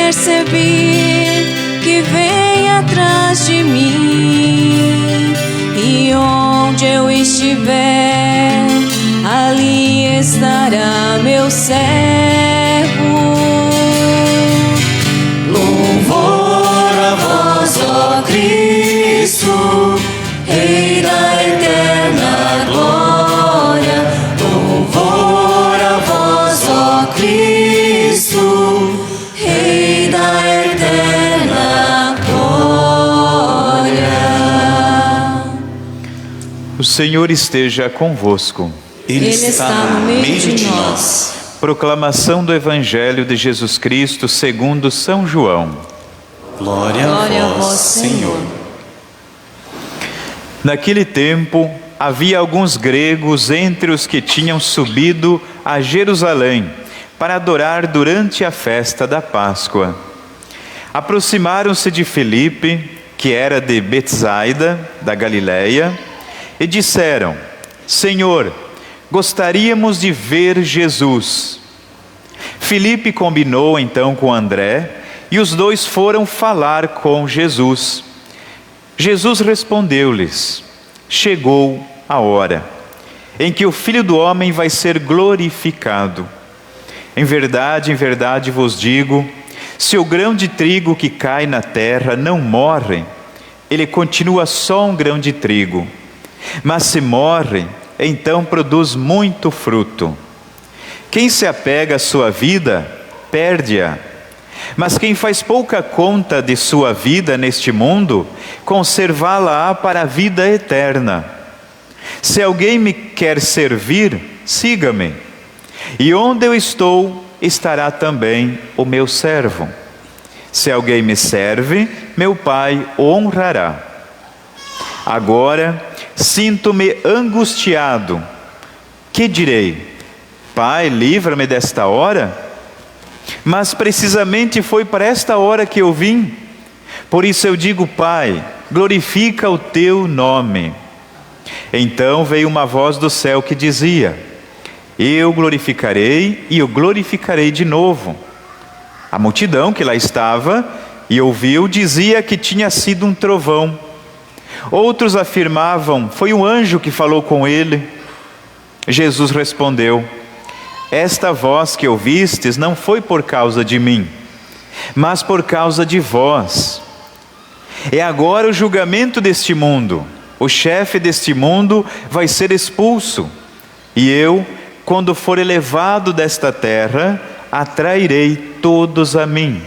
percebi que vem atrás de mim, e onde eu estiver, ali estará meu servo. Louvor a vós, ó Cristo, Rei da eterna glória. Louvor a vós, ó Cristo, Rei da eterna glória. O Senhor esteja convosco. Ele está no meio de nós. Proclamação do Evangelho de Jesus Cristo segundo São João. Glória a vós, Senhor. Naquele tempo, havia alguns gregos entre os que tinham subido a Jerusalém para adorar durante a festa da Páscoa. Aproximaram-se de Filipe, que era de Betsaida, da Galileia, e disseram: Senhor, gostaríamos de ver Jesus. Filipe combinou então com André, e os dois foram falar com Jesus. Jesus respondeu-lhes: chegou a hora em que o Filho do Homem vai ser glorificado. Em verdade vos digo, se o grão de trigo que cai na terra não morre, ele continua só um grão de trigo. Mas se morre, então produz muito fruto. Quem se apega à sua vida, perde-a. Mas quem faz pouca conta de sua vida neste mundo, conservá-la-á para a vida eterna. Se alguém me quer servir, siga-me. E onde eu estou, estará também o meu servo. Se alguém me serve, meu Pai o honrará. Agora, sinto-me angustiado. Que direi? Pai, livra-me desta hora? Mas precisamente foi para esta hora que eu vim. Por isso eu digo: Pai, glorifica o teu nome. Então veio uma voz do céu que dizia: eu glorificarei e o glorificarei de novo. A multidão que lá estava e ouviu dizia que tinha sido um trovão. Outros afirmavam: foi um anjo que falou com ele. Jesus respondeu: esta voz que ouvistes não foi por causa de mim, mas por causa de vós. É agora o julgamento deste mundo. O chefe deste mundo vai ser expulso. E eu, quando for elevado desta terra, atrairei todos a mim.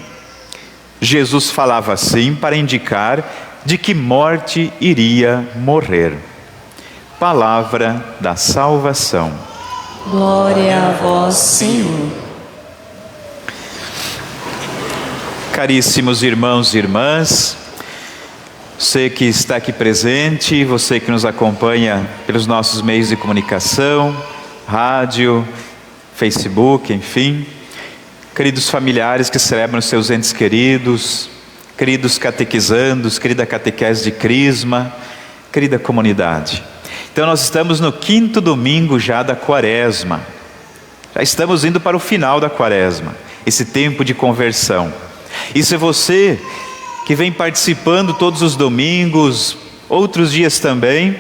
Jesus falava assim para indicar de que morte iria morrer. Palavra da salvação. Glória a vós, Senhor. Caríssimos irmãos e irmãs, você que está aqui presente, você que nos acompanha pelos nossos meios de comunicação, rádio, Facebook, enfim, queridos familiares que celebram seus entes queridos, queridos catequizandos, querida catequese de Crisma, querida comunidade. Então nós estamos no 5º domingo já da Quaresma. Já estamos indo para o final da Quaresma, esse tempo de conversão. E se você que vem participando todos os domingos, outros dias também,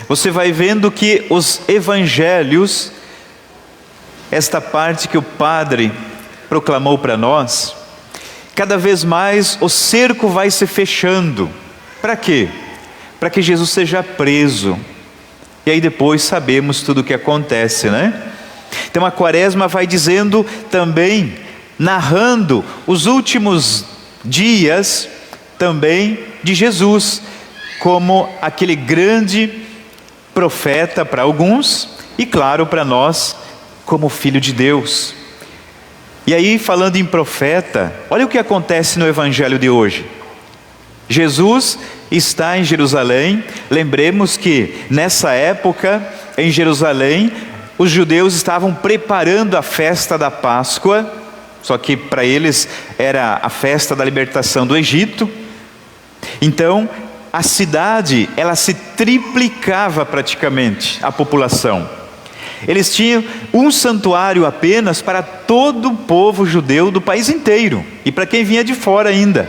você vai vendo que os evangelhos, esta parte que o Padre proclamou para nós, cada vez mais o cerco vai se fechando. Para quê? Para que Jesus seja preso. E aí depois sabemos tudo o que acontece, né? Então a Quaresma vai dizendo também, narrando os últimos dias também de Jesus, como aquele grande profeta para alguns, e claro para nós, como Filho de Deus. E aí, falando em profeta, olha o que acontece no Evangelho de hoje. Jesus está em Jerusalém. Lembremos que nessa época, em Jerusalém, os judeus estavam preparando a festa da Páscoa, só que para eles era a festa da libertação do Egito. Então, a cidade, ela se triplicava praticamente, a população. Eles tinham um santuário apenas para todo o povo judeu do país inteiro, e para quem vinha de fora ainda.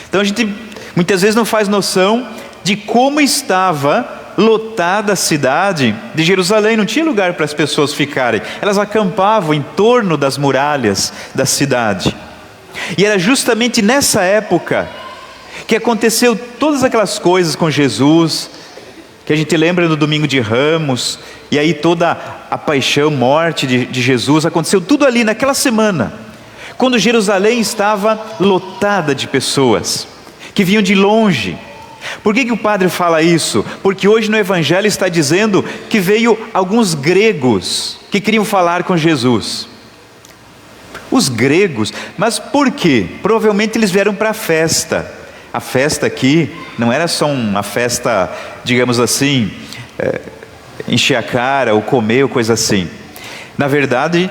Então a gente muitas vezes não faz noção de como estava lotada a cidade de Jerusalém. Não tinha lugar para as pessoas ficarem, elas acampavam em torno das muralhas da cidade. E era justamente nessa época que aconteceu todas aquelas coisas com Jesus, que a gente lembra no domingo de Ramos, e aí toda a paixão, morte de Jesus, aconteceu tudo ali naquela semana, quando Jerusalém estava lotada de pessoas, que vinham de longe. Por que o padre fala isso? Porque hoje no Evangelho está dizendo que veio alguns gregos que queriam falar com Jesus. Os gregos, mas por quê? Provavelmente eles vieram para a festa. A festa aqui não era só uma festa, digamos assim, encher a cara ou comer ou coisa assim. Na verdade,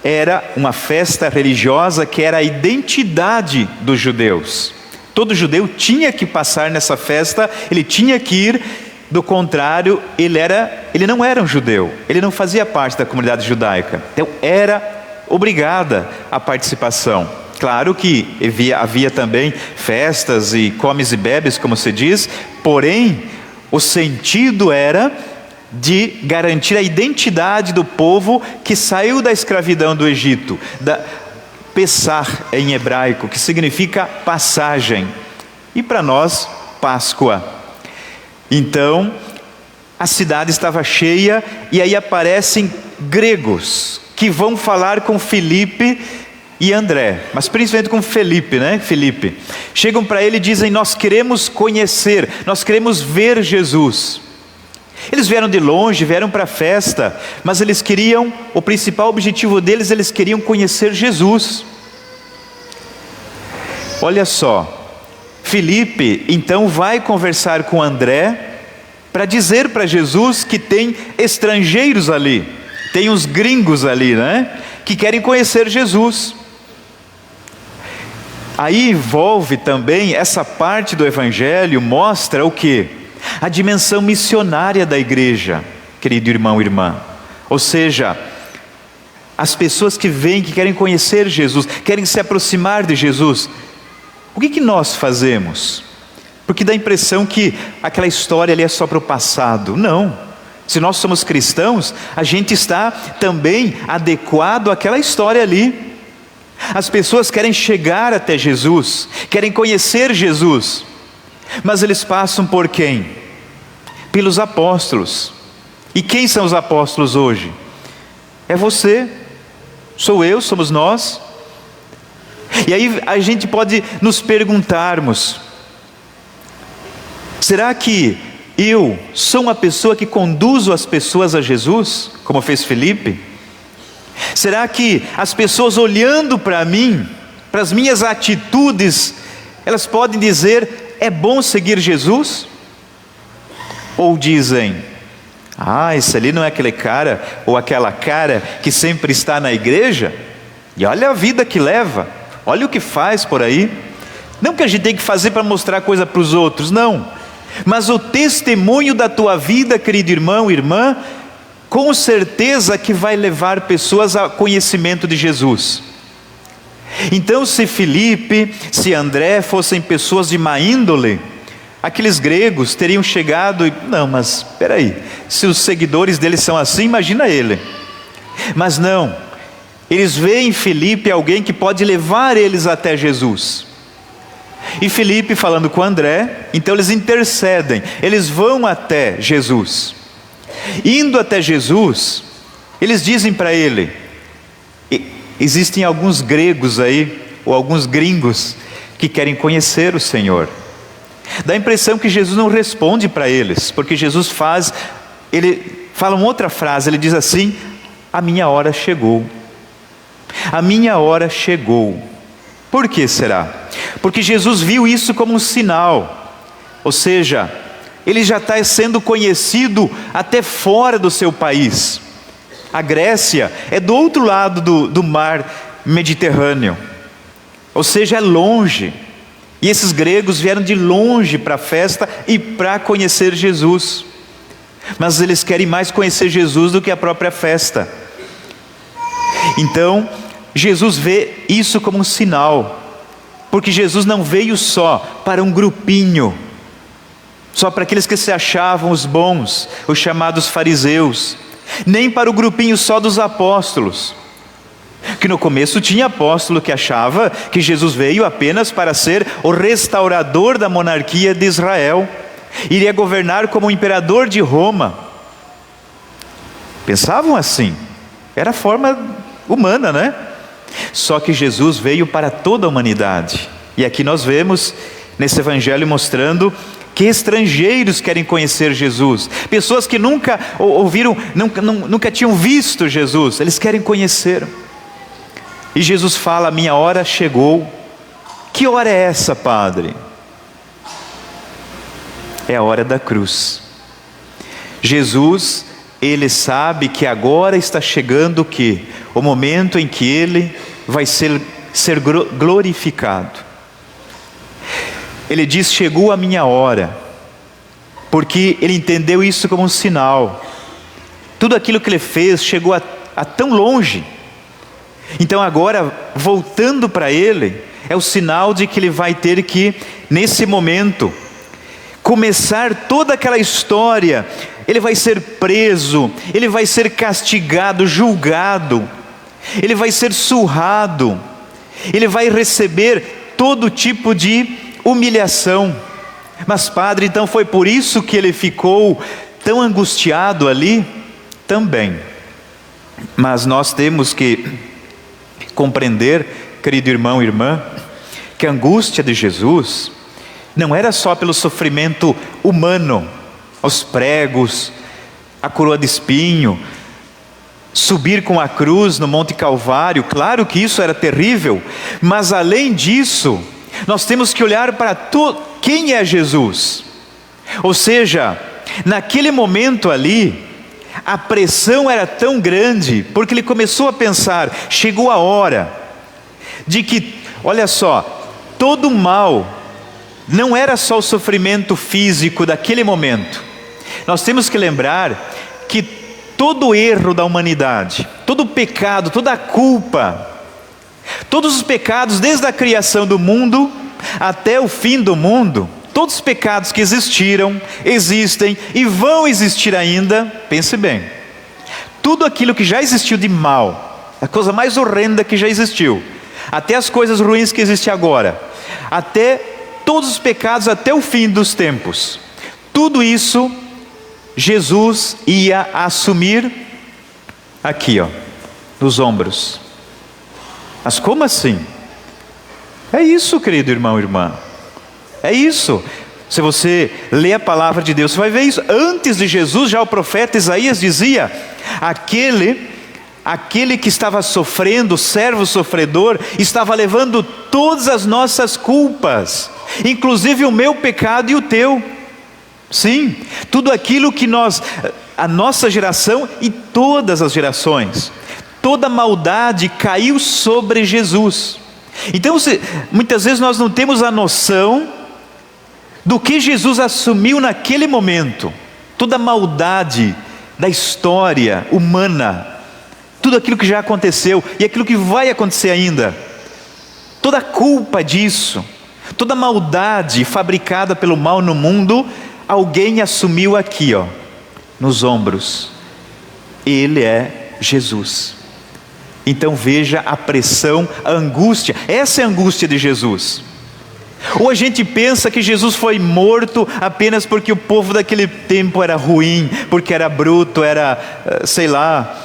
era uma festa religiosa que era a identidade dos judeus. Todo judeu tinha que passar nessa festa, ele tinha que ir, do contrário, ele não era um judeu, ele não fazia parte da comunidade judaica, então era obrigada a participação. Claro que havia também festas e comes e bebes, como se diz, porém, o sentido era de garantir a identidade do povo que saiu da escravidão do Egito, Pessar em hebraico, que significa passagem, e para nós, Páscoa. Então, a cidade estava cheia, e aí aparecem gregos, que vão falar com Filipe e André, mas principalmente com Felipe, né? Felipe. Chegam para ele e dizem: nós queremos conhecer, nós queremos ver Jesus. Eles vieram de longe, vieram para a festa, mas eles queriam, o principal objetivo deles, eles queriam conhecer Jesus. Olha só, Felipe então vai conversar com André, para dizer para Jesus que tem estrangeiros ali, tem uns gringos ali, né? Que querem conhecer Jesus. Aí envolve também, essa parte do Evangelho mostra o quê? A dimensão missionária da igreja, querido irmão e irmã. Ou seja, as pessoas que vêm, que querem conhecer Jesus, querem se aproximar de Jesus. O que nós fazemos? Porque dá a impressão que aquela história ali é só para o passado. Não. Se nós somos cristãos, a gente está também adequado àquela história ali. As pessoas querem chegar até Jesus, querem conhecer Jesus, mas eles passam por quem? Pelos apóstolos. E quem são os apóstolos hoje? É você, sou eu, somos nós. E aí a gente pode nos perguntarmos: será que eu sou uma pessoa que conduzo as pessoas a Jesus, como fez Felipe? Será que as pessoas olhando para mim, para as minhas atitudes, elas podem dizer: é bom seguir Jesus? Ou dizem: esse ali não é aquele cara ou aquela cara que sempre está na igreja? E olha a vida que leva, olha o que faz por aí. Não que a gente tem que fazer para mostrar coisa para os outros, não. Mas o testemunho da tua vida, querido irmão e irmã, com certeza que vai levar pessoas ao conhecimento de Jesus. Então, se Felipe, se André fossem pessoas de má índole, aqueles gregos teriam chegado e: não, mas espera aí, se os seguidores dele são assim, imagina ele. Mas não, eles veem em Felipe alguém que pode levar eles até Jesus. E Felipe falando com André, então eles intercedem, eles vão até Jesus. Indo até Jesus, eles dizem para ele: existem alguns gregos aí, ou alguns gringos, que querem conhecer o Senhor. Dá a impressão que Jesus não responde para eles, porque Jesus ele fala uma outra frase, ele diz assim: a minha hora chegou. A minha hora chegou. Por que será? Porque Jesus viu isso como um sinal, ou seja, ele já está sendo conhecido até fora do seu país. A Grécia é do outro lado do mar Mediterrâneo, ou seja, é longe. E esses gregos vieram de longe para a festa e para conhecer Jesus. mas eles querem mais conhecer Jesus do que a própria festa. Então, Jesus vê isso como um sinal, porque Jesus não veio só para um grupinho, só para aqueles que se achavam os bons, os chamados fariseus, nem para o grupinho só dos apóstolos, que no começo tinha apóstolo que achava que Jesus veio apenas para ser o restaurador da monarquia de Israel, iria governar como imperador de Roma. Pensavam assim, era a forma humana, né? Só que Jesus veio para toda a humanidade. E aqui nós vemos nesse evangelho mostrando que estrangeiros querem conhecer Jesus, pessoas que nunca ouviram, nunca tinham visto Jesus, eles querem conhecer. E Jesus fala: a minha hora chegou. Que hora é essa, Padre? É a hora da cruz. Jesus, ele sabe que agora está chegando o quê? O momento em que ele vai ser glorificado. Ele diz: chegou a minha hora, porque ele entendeu isso como um sinal. Tudo aquilo que ele fez chegou a tão longe. Então agora, voltando para ele, é o sinal de que ele vai ter que, nesse momento, começar toda aquela história. Ele vai ser preso, ele vai ser castigado, julgado, ele vai ser surrado, ele vai receber todo tipo de humilhação. Mas, Padre, então foi por isso que ele ficou tão angustiado ali? Também. Mas nós temos que compreender, querido irmão e irmã, que a angústia de Jesus não era só pelo sofrimento humano, aos pregos, a coroa de espinho, subir com a cruz no Monte Calvário. Claro que isso era terrível, mas além disso, nós temos que olhar para quem é Jesus. Ou seja, naquele momento ali, a pressão era tão grande, porque ele começou a pensar: chegou a hora de que, olha só, todo mal não era só o sofrimento físico daquele momento. Nós temos que lembrar que todo erro da humanidade, todo pecado, toda a culpa, todos os pecados desde a criação do mundo até o fim do mundo, todos os pecados que existiram, existem e vão existir ainda, pense bem, tudo aquilo que já existiu de mal, a coisa mais horrenda que já existiu, até as coisas ruins que existem agora, até todos os pecados até o fim dos tempos, tudo isso Jesus ia assumir aqui, nos ombros. Mas como assim? É isso, querido irmão e irmã, é isso. Se você lê a palavra de Deus, você vai ver isso. Antes de Jesus, já o profeta Isaías dizia: aquele que estava sofrendo, o servo sofredor, estava levando todas as nossas culpas, inclusive o meu pecado e o teu. Sim, tudo aquilo que a nossa geração e todas as gerações, toda maldade caiu sobre Jesus. Então, muitas vezes nós não temos a noção do que Jesus assumiu naquele momento. Toda a maldade da história humana, tudo aquilo que já aconteceu e aquilo que vai acontecer ainda, toda a culpa disso, toda a maldade fabricada pelo mal no mundo, alguém assumiu aqui, nos ombros. Ele é Jesus. Então veja a pressão, a angústia. Essa é a angústia de Jesus. Ou a gente pensa que Jesus foi morto apenas porque o povo daquele tempo era ruim, porque era bruto, era, sei lá,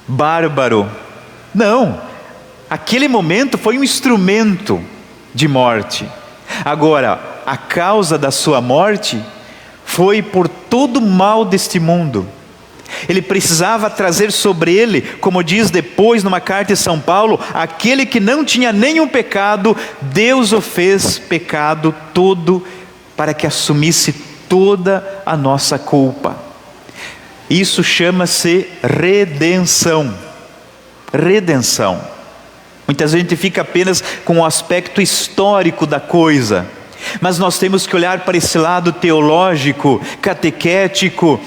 bárbaro. Não, aquele momento foi um instrumento de morte. Agora, a causa da sua morte foi por todo o mal deste mundo. Ele precisava trazer sobre ele, como diz depois numa carta de São Paulo, aquele que não tinha nenhum pecado, Deus o fez pecado todo, para que assumisse toda a nossa culpa. Isso chama-se redenção. Redenção. Muitas vezes a gente fica apenas com o aspecto histórico da coisa, mas nós temos que olhar para esse lado teológico, catequético,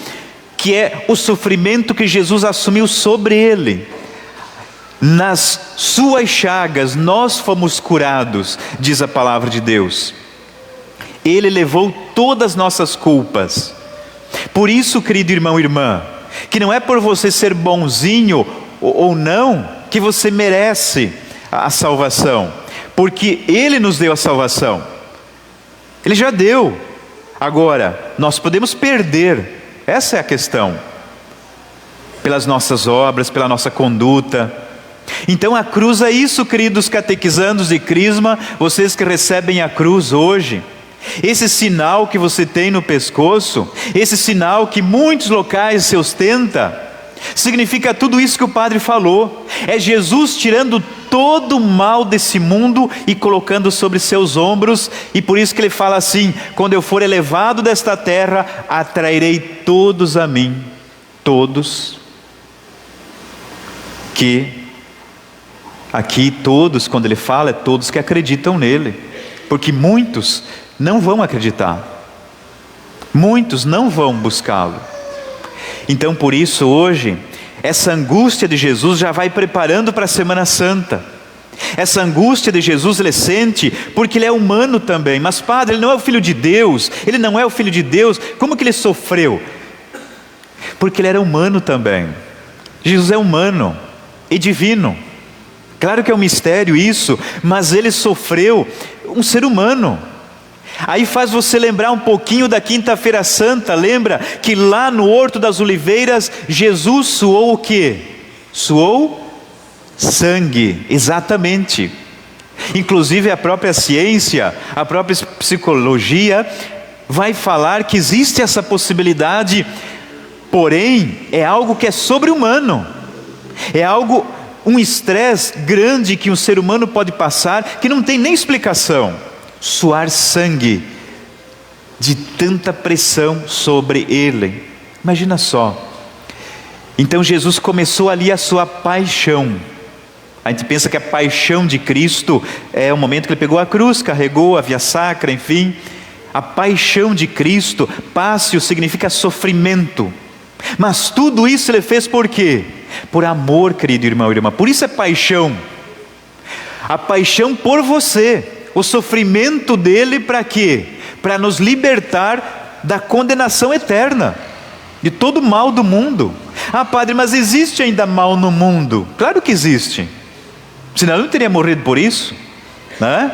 que é o sofrimento que Jesus assumiu sobre ele. Nas suas chagas nós fomos curados, diz a palavra de Deus. Ele levou todas as nossas culpas. Por isso, querido irmão e irmã, que não é por você ser bonzinho ou não, que você merece a salvação. Porque Ele nos deu a salvação. Ele já deu. Agora, nós podemos perder. Essa é a questão. Pelas nossas obras, pela nossa conduta. Então a cruz é isso, queridos catequizandos de Crisma, vocês que recebem a cruz hoje. Esse sinal que você tem no pescoço, esse sinal que muitos locais se ostenta, significa tudo isso que o padre falou. É Jesus tirando todo o mal desse mundo e colocando sobre seus ombros. E por isso que ele fala assim: quando eu for elevado desta terra, atrairei todos a mim. Todos. Que aqui todos, quando ele fala, é todos que acreditam nele. Porque muitos não vão acreditar. Muitos não vão buscá-lo. Então por isso hoje, essa angústia de Jesus já vai preparando para a Semana Santa. Essa angústia de Jesus ele sente porque ele é humano também. Mas padre, ele não é o Filho de Deus. Ele não é o Filho de Deus. Como que ele sofreu? Porque ele era humano também. Jesus é humano e divino. Claro que é um mistério isso, mas ele sofreu, um ser humano. Aí faz você lembrar um pouquinho da Quinta-feira Santa. Lembra que lá no Horto das Oliveiras, Jesus suou o quê? Suou sangue, exatamente. Inclusive a própria ciência, a própria psicologia vai falar que existe essa possibilidade, porém é algo que é sobre-humano. É algo, um estresse grande que um ser humano pode passar, que não tem nem explicação. Suar sangue, de tanta pressão sobre ele. Imagina só. Então Jesus começou ali a sua paixão. A gente pensa que a paixão de Cristo é o momento que ele pegou a cruz, carregou a via sacra, enfim. A paixão de Cristo, pássio significa sofrimento. Mas tudo isso ele fez por quê? Por amor, querido irmão e irmã. Por isso é paixão. A paixão por você. O sofrimento dele para quê? Para nos libertar da condenação eterna. De todo o mal do mundo. Ah, padre, mas existe ainda mal no mundo? Claro que existe. Senão ele não teria morrido por isso, né?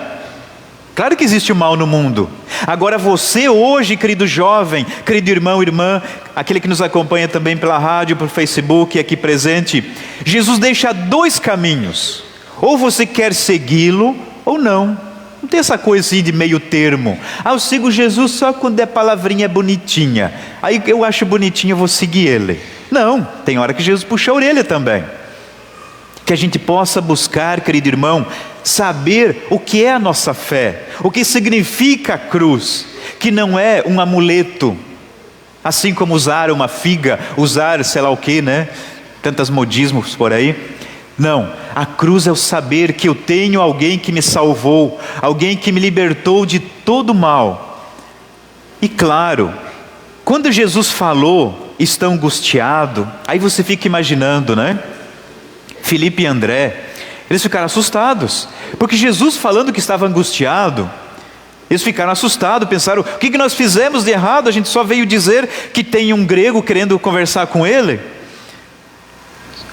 Claro que existe o mal no mundo. Agora você hoje, querido jovem, querido irmão e irmã, aquele que nos acompanha também pela rádio, pelo Facebook, aqui presente, Jesus deixa dois caminhos. Ou você quer segui-lo, ou não. Não tem essa coisa assim de meio termo. Ah, eu sigo Jesus só quando é palavrinha bonitinha. Aí eu acho bonitinho, eu vou seguir ele. Não, tem hora que Jesus puxa a orelha também. Que a gente possa buscar, querido irmão, saber o que é a nossa fé, o que significa a cruz, que não é um amuleto, assim como usar uma figa, usar sei lá o que, né? Tantos modismos por aí. Não, a cruz é o saber que eu tenho alguém que me salvou, alguém que me libertou de todo mal. E claro, quando Jesus falou, está angustiado, aí você fica imaginando, né? Filipe e André, eles ficaram assustados, porque Jesus falando que estava angustiado, eles ficaram assustados, pensaram, o que nós fizemos de errado? A gente só veio dizer que tem um grego querendo conversar com ele.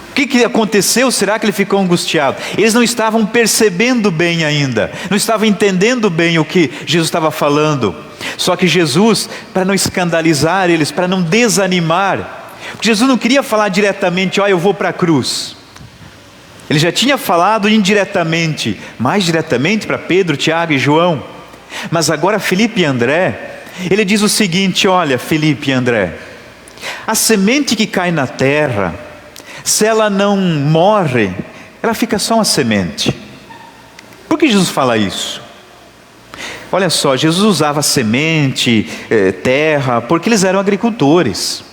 O que aconteceu? Será que ele ficou angustiado? Eles não estavam percebendo bem ainda, não estavam entendendo bem o que Jesus estava falando. Só que Jesus, para não escandalizar eles, para não desanimar, porque Jesus não queria falar diretamente, ó, eu vou para a cruz. Ele já tinha falado indiretamente, mais diretamente para Pedro, Tiago e João. Mas agora Filipe e André, ele diz o seguinte, olha Filipe e André, a semente que cai na terra, se ela não morre, ela fica só uma semente. Por que Jesus fala isso? Olha só, Jesus usava semente, terra, porque eles eram agricultores.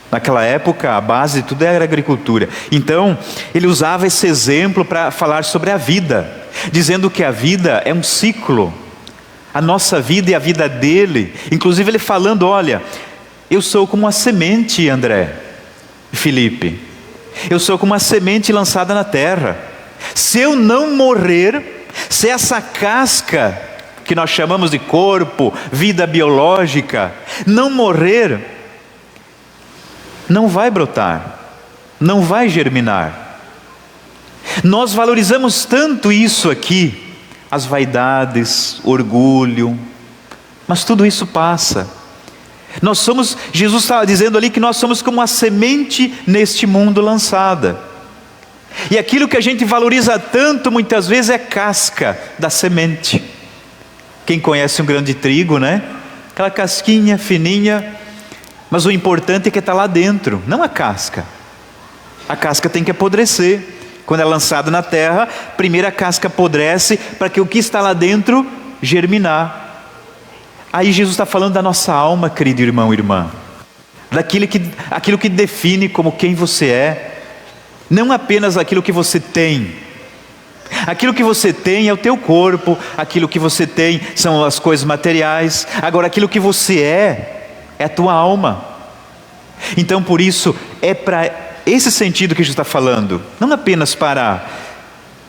Naquela época a base de tudo era agricultura. Então ele usava esse exemplo para falar sobre a vida, dizendo que a vida é um ciclo. A nossa vida e a vida dele. Inclusive ele falando, olha, Eu sou como uma semente, André, Felipe. Eu sou como uma semente lançada na terra. Se eu não morrer, se essa casca que nós chamamos de corpo, vida biológica, não morrer, não vai brotar, não vai germinar. Nós valorizamos tanto isso aqui, as vaidades, orgulho, mas tudo isso passa. Nós somos, Jesus estava dizendo ali que nós somos como uma semente neste mundo lançada. E aquilo que a gente valoriza tanto muitas vezes é casca da semente. Quem conhece um grão de trigo, né? Aquela casquinha fininha, mas o importante é que está lá dentro, não a casca. A casca tem que apodrecer. Quando é lançada na terra, primeiro a casca apodrece para que o que está lá dentro germinar. Aí Jesus está falando da nossa alma, querido irmão e irmã, aquilo que define como quem você é, não apenas aquilo que você tem. Aquilo que você tem é o teu corpo, aquilo que você tem são as coisas materiais, agora aquilo que você é a tua alma. Então por isso é para esse sentido que Jesus está falando, não apenas para...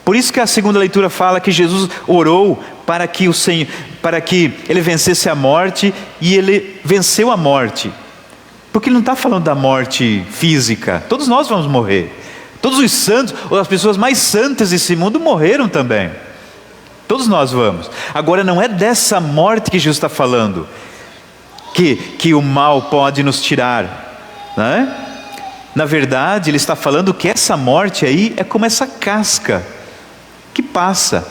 Por isso que a segunda leitura fala que Jesus orou para que ele vencesse a morte, e ele venceu a morte. Porque ele não está falando da morte física. Todos nós vamos morrer. Todos os santos, ou as pessoas mais santas desse mundo morreram também. Todos nós vamos. Agora não é dessa morte que Jesus está falando, que o mal pode nos tirar, né? Na verdade ele está falando que essa morte aí é como essa casca que passa.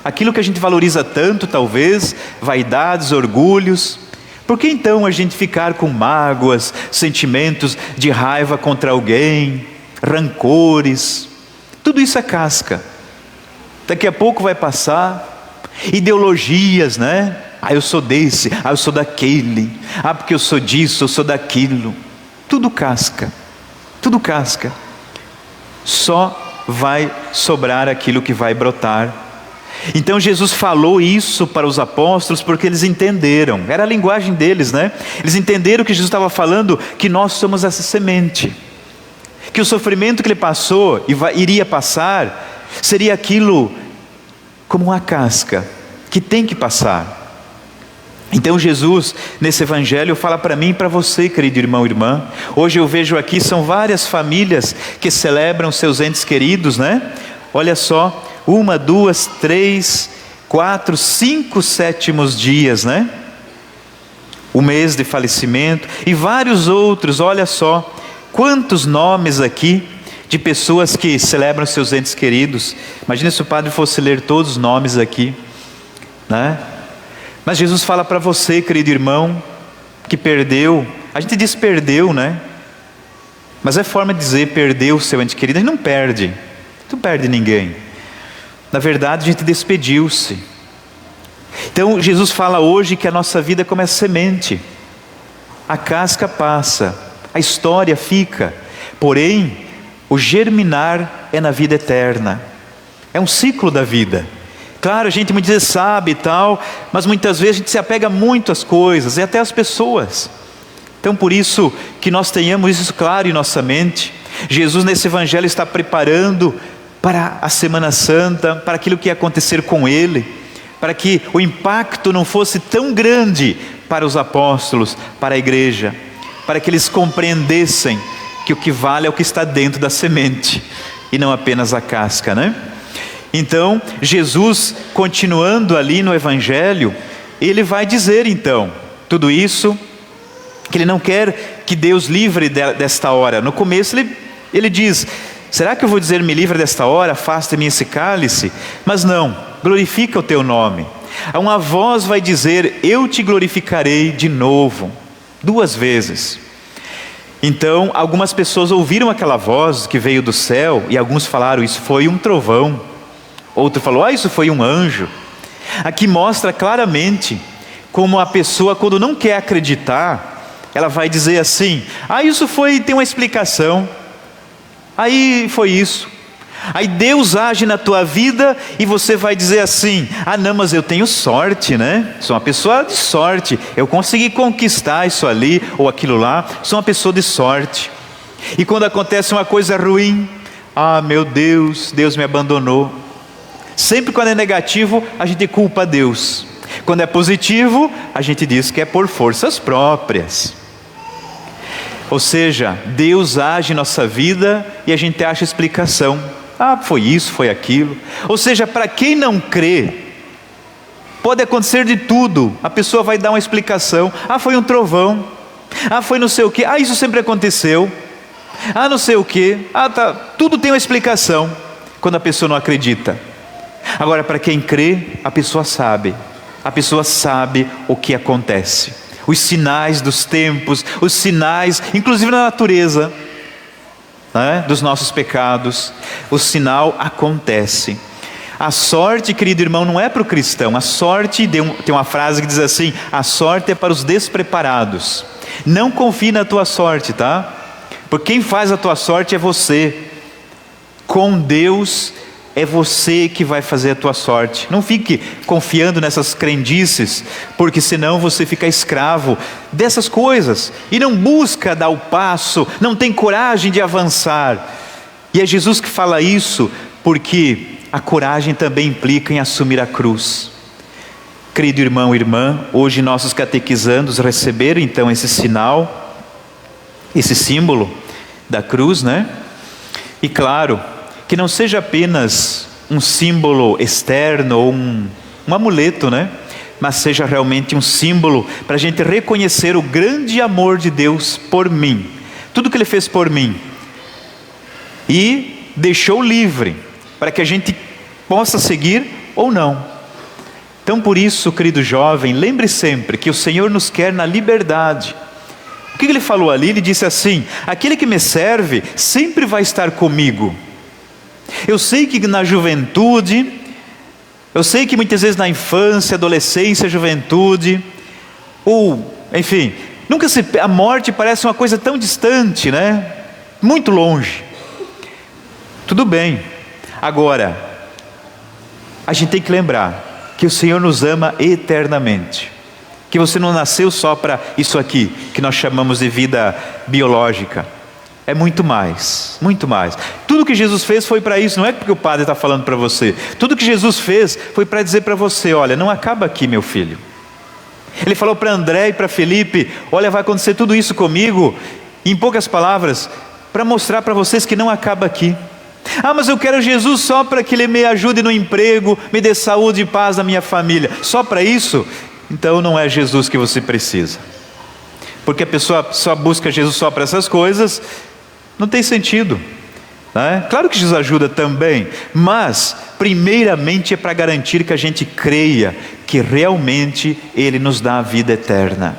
Aquilo que a gente valoriza tanto, talvez, vaidades, orgulhos. Por que então a gente ficar com mágoas, sentimentos de raiva contra alguém, rancores? Tudo isso é casca. Daqui a pouco vai passar. Ideologias, né? Eu sou desse, eu sou daquele, porque eu sou disso, eu sou daquilo. Tudo casca. Tudo casca. Só vai sobrar aquilo que vai brotar. Então Jesus falou isso para os apóstolos porque eles entenderam, era a linguagem deles, né? Eles entenderam que Jesus estava falando que nós somos essa semente, que o sofrimento que ele passou e iria passar seria aquilo como uma casca que tem que passar. Então Jesus nesse evangelho fala para mim e para você, querido irmão e irmã. Hoje eu vejo aqui, são várias famílias que celebram seus entes queridos, né? Olha só, 1, 2, 3, 4, 5 sétimos dias, né? O mês de falecimento e vários outros. Olha só, quantos nomes aqui de pessoas que celebram seus entes queridos. Imagina se o padre fosse ler todos os nomes aqui, né? Mas Jesus fala para você, querido irmão, que perdeu. A gente diz perdeu, né? Mas é forma de dizer perdeu o seu ente querido. A gente não perde. Não perde ninguém. Na verdade, a gente despediu-se. Então, Jesus fala hoje que a nossa vida é como a semente. A casca passa, a história fica. Porém, o germinar é na vida eterna. É um ciclo da vida. Claro, a gente muitas vezes sabe e tal, mas muitas vezes a gente se apega muito às coisas e até às pessoas. Então por isso que nós tenhamos isso claro em nossa mente. Jesus nesse evangelho está preparando para a Semana Santa, para aquilo que ia acontecer com ele, para que o impacto não fosse tão grande para os apóstolos, para a igreja, para que eles compreendessem que o que vale é o que está dentro da semente e não apenas a casca, né? Então, Jesus, continuando ali no Evangelho, ele vai dizer então, tudo isso, que ele não quer que Deus livre desta hora. No começo ele diz, será que eu vou dizer me livre desta hora, afasta de mim esse cálice? Mas não, glorifica o teu nome. Uma voz vai dizer, eu te glorificarei de novo, 2 vezes. Então, algumas pessoas ouviram aquela voz que veio do céu, e alguns falaram, isso foi um trovão. Outro falou, isso foi um anjo. Aqui mostra claramente como a pessoa, quando não quer acreditar, ela vai dizer assim, isso tem uma explicação. Aí foi isso. Aí Deus age na tua vida e você vai dizer assim: ah não, mas eu tenho sorte, né? Sou uma pessoa de sorte, eu consegui conquistar isso ali ou aquilo lá, sou uma pessoa de sorte. E quando acontece uma coisa ruim, ah meu Deus, Deus me abandonou. Sempre quando é negativo, a gente culpa Deus. Quando é positivo, a gente diz que é por forças próprias. Ou seja, Deus age em nossa vida e a gente acha explicação. Ah, foi isso, foi aquilo. Ou seja, para quem não crê, pode acontecer de tudo. A pessoa vai dar uma explicação. Ah, foi um trovão. Ah, foi não sei o quê. Ah, isso sempre aconteceu. Ah, não sei o quê. Ah, tá. Tudo tem uma explicação quando a pessoa não acredita. Agora, para quem crê, a pessoa sabe. A pessoa sabe o que acontece. Os sinais dos tempos, os sinais, inclusive na natureza, né, dos nossos pecados. O sinal acontece. A sorte, querido irmão, não é para o cristão. A sorte, tem uma frase que diz assim: a sorte é para os despreparados. Não confie na tua sorte, tá? Porque quem faz a tua sorte é você. Com Deus é você que vai fazer a tua sorte. Não fique confiando nessas crendices, porque senão você fica escravo dessas coisas e não busca dar o passo, não tem coragem de avançar. E é Jesus que fala isso, porque a coragem também implica em assumir a cruz. Querido irmão e irmã, hoje nossos catequizandos receberam então esse sinal, esse símbolo da cruz, né? E claro, que não seja apenas um símbolo externo ou um amuleto, né? Mas seja realmente um símbolo para a gente reconhecer o grande amor de Deus por mim. Tudo que Ele fez por mim. E deixou livre para que a gente possa seguir ou não. Então por isso, querido jovem, lembre sempre que o Senhor nos quer na liberdade. O que Ele falou ali? Ele disse assim: aquele que me serve sempre vai estar comigo. Eu sei que na juventude, eu sei que muitas vezes na infância, adolescência, juventude, ou enfim, a morte parece uma coisa tão distante, né? Muito longe. Tudo bem. Agora, a gente tem que lembrar que o Senhor nos ama eternamente. Que você não nasceu só para isso aqui, que nós chamamos de vida biológica. É muito mais, muito mais. Tudo que Jesus fez foi para isso, não é porque o padre está falando para você. Tudo que Jesus fez foi para dizer para você: olha, não acaba aqui, meu filho. Ele falou para André e para Felipe: olha, vai acontecer tudo isso comigo. Em poucas palavras, para mostrar para vocês que não acaba aqui. Ah, mas eu quero Jesus só para que Ele me ajude no emprego, me dê saúde e paz na minha família. Só para isso? Então não é Jesus que você precisa. Porque a pessoa só busca Jesus só para essas coisas, não tem sentido, né? Claro que Jesus ajuda também, mas primeiramente é para garantir que a gente creia que realmente Ele nos dá a vida eterna.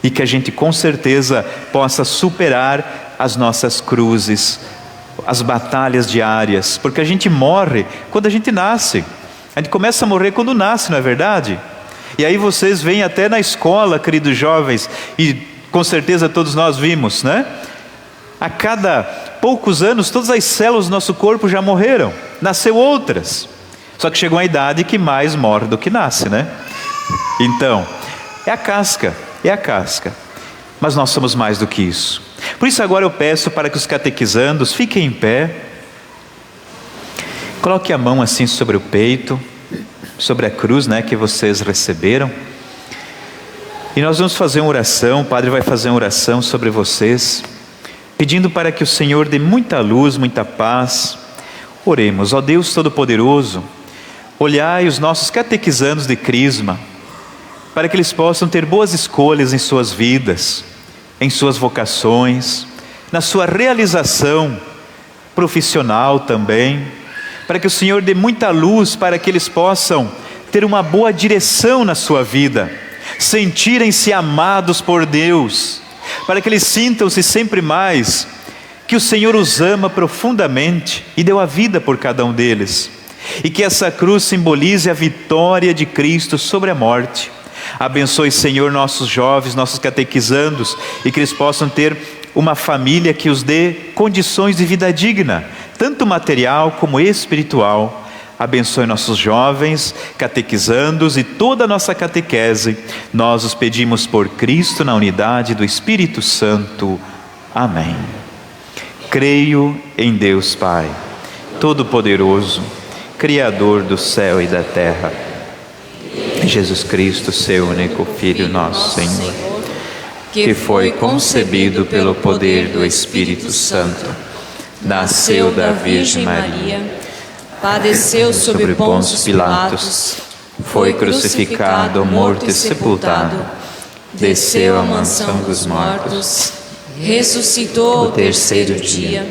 E que a gente com certeza possa superar as nossas cruzes, as batalhas diárias. Porque a gente morre quando a gente nasce. A gente começa a morrer quando nasce, não é verdade? E aí vocês vêm até na escola, queridos jovens, e com certeza todos nós vimos, né? A cada poucos anos, todas as células do nosso corpo já morreram. Nasceu outras. Só que chegou uma idade que mais morre do que nasce, né? Então, é a casca. Mas nós somos mais do que isso. Por isso agora eu peço para que os catequizandos fiquem em pé. Coloque a mão assim sobre o peito, sobre a cruz, né, que vocês receberam. E nós vamos fazer uma oração, o Padre vai fazer uma oração sobre vocês, pedindo para que o Senhor dê muita luz, muita paz. Oremos. Ó Deus Todo-Poderoso, olhai os nossos catequizandos de Crisma, para que eles possam ter boas escolhas em suas vidas, em suas vocações, na sua realização profissional também, para que o Senhor dê muita luz para que eles possam ter uma boa direção na sua vida, sentirem-se amados por Deus, para que eles sintam-se sempre mais que o Senhor os ama profundamente e deu a vida por cada um deles, e que essa cruz simbolize a vitória de Cristo sobre a morte. Abençoe, Senhor, nossos jovens, nossos catequizandos, e que eles possam ter uma família que os dê condições de vida digna, tanto material como espiritual. Abençoe nossos jovens, catequizandos e toda a nossa catequese. Nós os pedimos por Cristo na unidade do Espírito Santo. Amém. Creio em Deus Pai, Todo-Poderoso, Criador do céu e da terra, Jesus Cristo, seu único Filho, nosso Senhor, que foi concebido pelo poder do Espírito Santo, nasceu da Virgem Maria, padeceu sob Pôncio Pilatos, foi crucificado, morto e sepultado, desceu à mansão dos mortos, ressuscitou ao terceiro dia,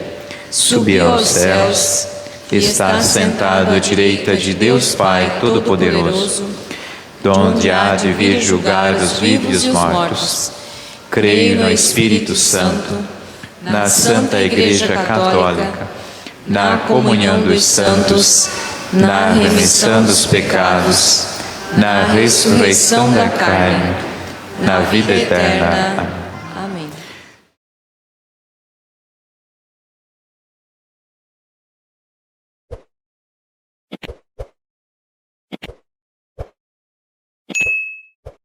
subiu aos céus, está sentado à direita de Deus Pai Todo-Poderoso, donde há de vir julgar os vivos e os mortos. Creio no Espírito Santo, na Santa Igreja Católica, na comunhão dos santos, na remissão dos pecados, na ressurreição da carne, na vida eterna. Amém.